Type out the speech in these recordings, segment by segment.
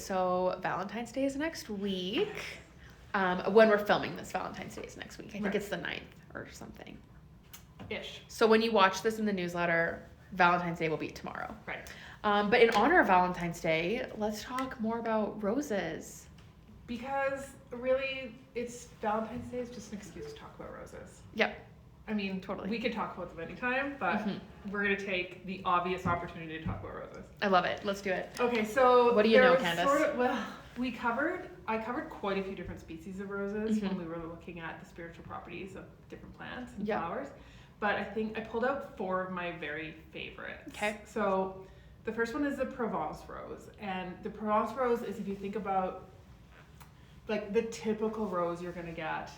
so Valentine's Day is next week. When we're filming this, Valentine's Day is next week. I think it's the 9th or something. Ish. So when you watch this in the newsletter, Valentine's Day will be tomorrow. Right. But in honor of Valentine's Day, let's talk more about roses. Because really, it's Valentine's Day is just an excuse to talk about roses. Yep. I mean, Totally. We could talk about them anytime, but we're going to take the obvious opportunity to talk about roses. I love it. Let's do it. Okay, so what do you know, Candace? I covered quite a few different species of roses when we were looking at the spiritual properties of different plants and flowers. But I think I pulled out 4 of my very favorites. Okay. So the first one is the Provence rose. And the Provence rose is, if you think about like the typical rose you're going to get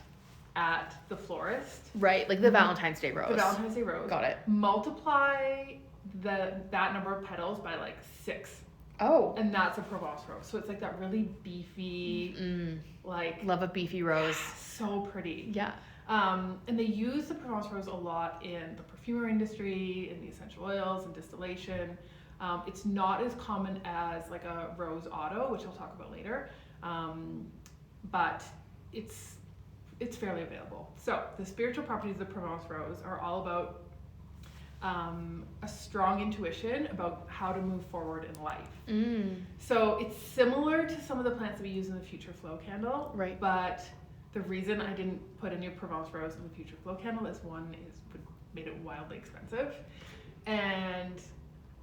at the florist. Right, like the Valentine's Day rose. The Valentine's Day rose. Got it. Multiply that number of petals by like 6. Oh. And that's a Provence rose. So it's like that really beefy, like... Love a beefy rose. So pretty. Yeah. And they use the Provence rose a lot in the perfumery industry, in the essential oils and distillation. It's not as common as like a rose otto, which I'll talk about later. But it's fairly available. So the spiritual properties of the Provence rose are all about a strong intuition about how to move forward in life. So it's similar to some of the plants that we use in the Future Flow candle. Right. But the reason I didn't put a new Provence rose in the Future Flow candle is made it wildly expensive. And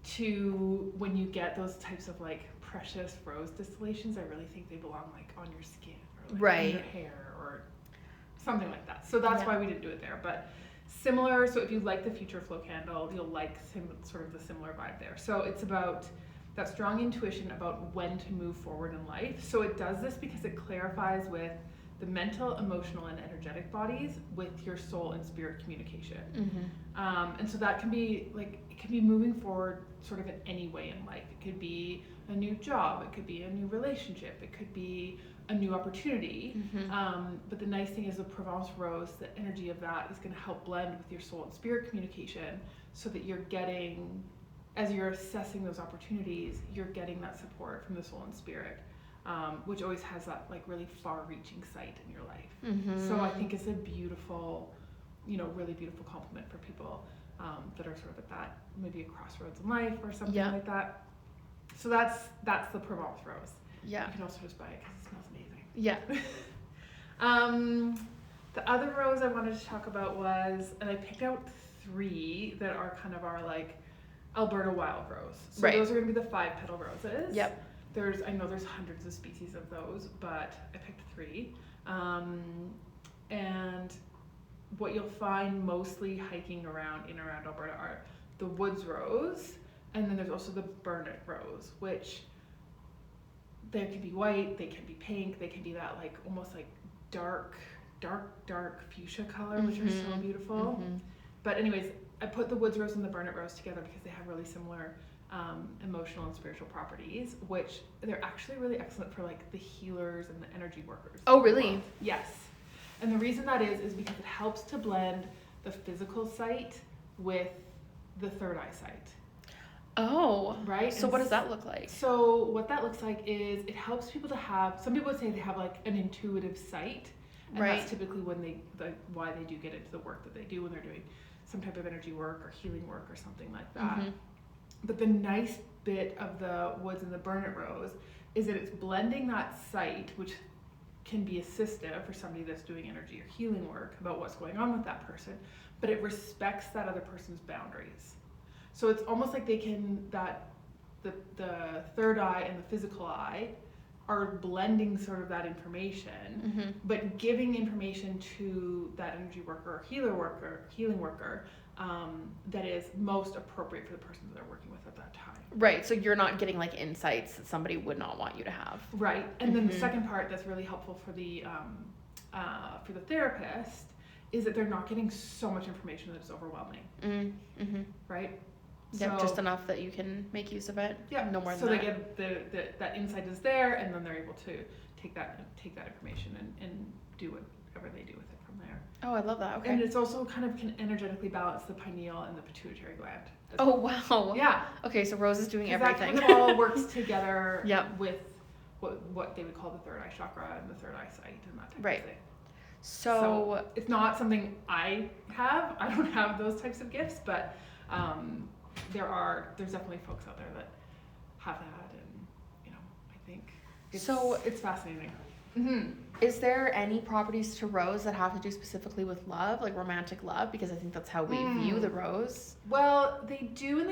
2, when you get those types of like precious rose distillations, I really think they belong like on your skin or like on your hair or something like that. So that's why we didn't do it there. But similar, so if you like the Future Flow candle, you'll like sort of the similar vibe there. So it's about that strong intuition about when to move forward in life. So it does this because it clarifies with the mental, emotional, and energetic bodies with your soul and spirit communication. And so that can be like, it can be moving forward sort of in any way in life. It could be a new job, it could be a new relationship, it could be a new opportunity. But the nice thing is the Provence rose, the energy of that is going to help blend with your soul and spirit communication so that you're getting, as you're assessing those opportunities, you're getting that support from the soul and spirit. Which always has that like really far-reaching sight in your life. So I think it's a beautiful, really beautiful compliment for people that are sort of at that, maybe a crossroads in life or something like that. So that's the Provence rose. Yeah. You can also just buy it because it smells amazing. Yeah. The other rose I wanted to talk about was, and I picked out 3 that are kind of our like Alberta wild rose. So those are going to be the 5-petal roses. Yep. I know there's hundreds of species of those, but I picked 3. And what you'll find mostly hiking in and around Alberta are the woods rose, and then there's also the burnet rose, which they can be white, they can be pink, they can be that like almost like dark fuchsia color, which are so beautiful. But anyways, I put the woods rose and the burnet rose together because they have really similar emotional and spiritual properties, which they're actually really excellent for like the healers and the energy workers. Oh, really? Yes. And the reason that is because it helps to blend the physical sight with the third eye sight. Oh. Right? So what does that look like? So what that looks like is it helps people to have, some people would say they have like an intuitive sight. And that's typically when why they do get into the work that they do when they're doing some type of energy work or healing work or something like that. But the nice bit of the woods and the burnet rose is that it's blending that sight, which can be assistive for somebody that's doing energy or healing work about what's going on with that person, but it respects that other person's boundaries. So it's almost like they can, the third eye and the physical eye are blending sort of that information, but giving information to that energy worker or healing worker that is most appropriate for the person that they're working with at that time. Right, so you're not getting like insights that somebody would not want you to have. Right, and then the second part that's really helpful for the therapist is that they're not getting so much information that it's overwhelming. Right? Yep, just enough that you can make use of it. Yeah, no more than so that. they get that insight is there, and then they're able to take that information and do whatever they do with it from there. Oh, I love that. Okay. And it's also kind of can energetically balance the pineal and the pituitary gland. Oh, wow. Yeah. Okay, so Rose is doing everything. That kind of all works together with what they would call the third eye chakra and the third eye sight and that type Right. of thing. So it's not something I have. I don't have those types of gifts, but there's definitely folks out there that have that, and I think it's fascinating. Mm-hmm. Is there any properties to rose that have to do specifically with love, like romantic love? Because I think that's how we view the rose. Well, they do, and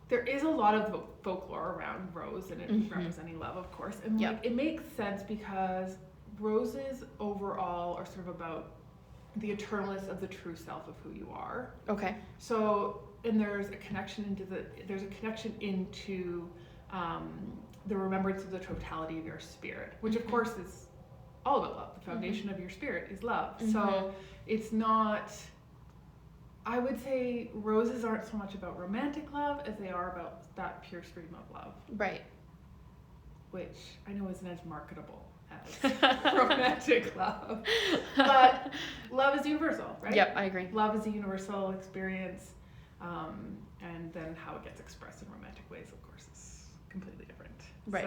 there is a lot of folklore around rose and it representing love, of course, and it makes sense because roses overall are sort of about the eternalness of the true self of who you are. Okay. So, and there's a connection into the remembrance of the totality of your spirit, which of course is all about love. The foundation of your spirit is love. So it's not, I would say roses aren't so much about romantic love as they are about that pure stream of love. Right. Which I know isn't as marketable as romantic love. But love is universal, right? Yep, I agree. Love is a universal experience. And then how it gets expressed in romantic ways, of course, is completely different. Right.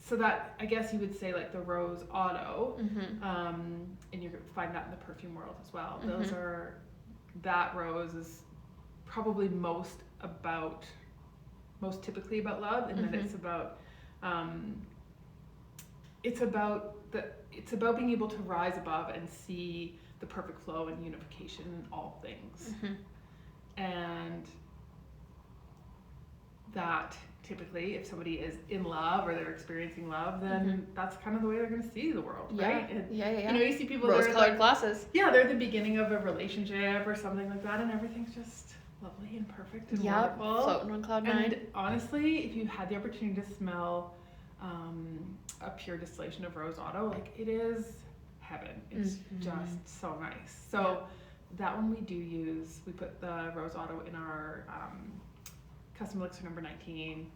So that, I guess you would say like the rose auto, and you find that in the perfume world as well. That rose is probably most typically about love, and then it's about being able to rise above and see the perfect flow and unification in all things. And that typically, if somebody is in love or they're experiencing love, then that's kind of the way they're going to see the world, right? And, you see people rose-colored glasses. Yeah, they're at the beginning of a relationship or something like that, and everything's just lovely and perfect and wonderful. Floating on cloud nine. And honestly, if you had the opportunity to smell a pure distillation of rose auto, like it is heaven. It's just so nice. So that one we do use. We put the rose auto in our custom elixir number 19,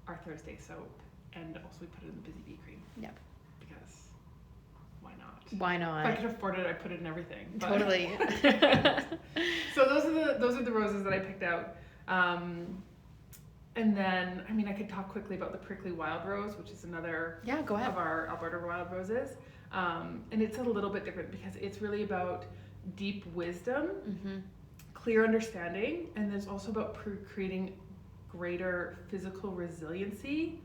our Thursday soap, and also we put it in the Busy Bee cream. Yep. Because why not? Why not? If I could afford it, I'd put it in everything. But Totally. So those are the roses that I picked out. And then, I could talk quickly about the prickly wild rose, which is another go ahead. of our Alberta wild roses. And it's a little bit different because it's really about deep wisdom, clear understanding, and there's also about creating greater physical resiliency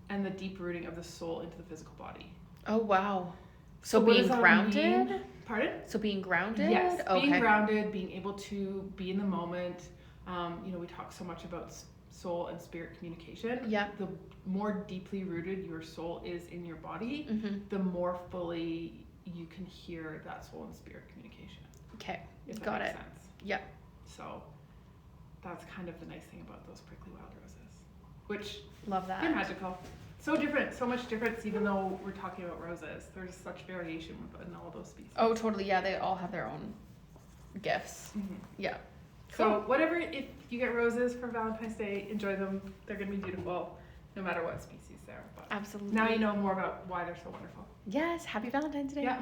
and the deep rooting of the soul into the physical body. Oh, wow. So being grounded? Pardon? So being grounded? Yes, okay. Being grounded, being able to be in the moment. We talk so much about soul and spirit communication. Yeah. The more deeply rooted your soul is in your body, the more fully you can hear that soul and spirit communication. Okay, if got that it. makes sense. Yep. So that's kind of the nice thing about those prickly wild roses, which love that. they're magical. So different, so much difference, even though we're talking about roses. There's such variation in all those species. Oh, totally. Yeah, they all have their own gifts. Yeah. So whatever, if you get roses for Valentine's Day, enjoy them. They're going to be beautiful no matter what species they are. But absolutely. now you know more about why they're so wonderful. Yes. Happy Valentine's Day. Yeah.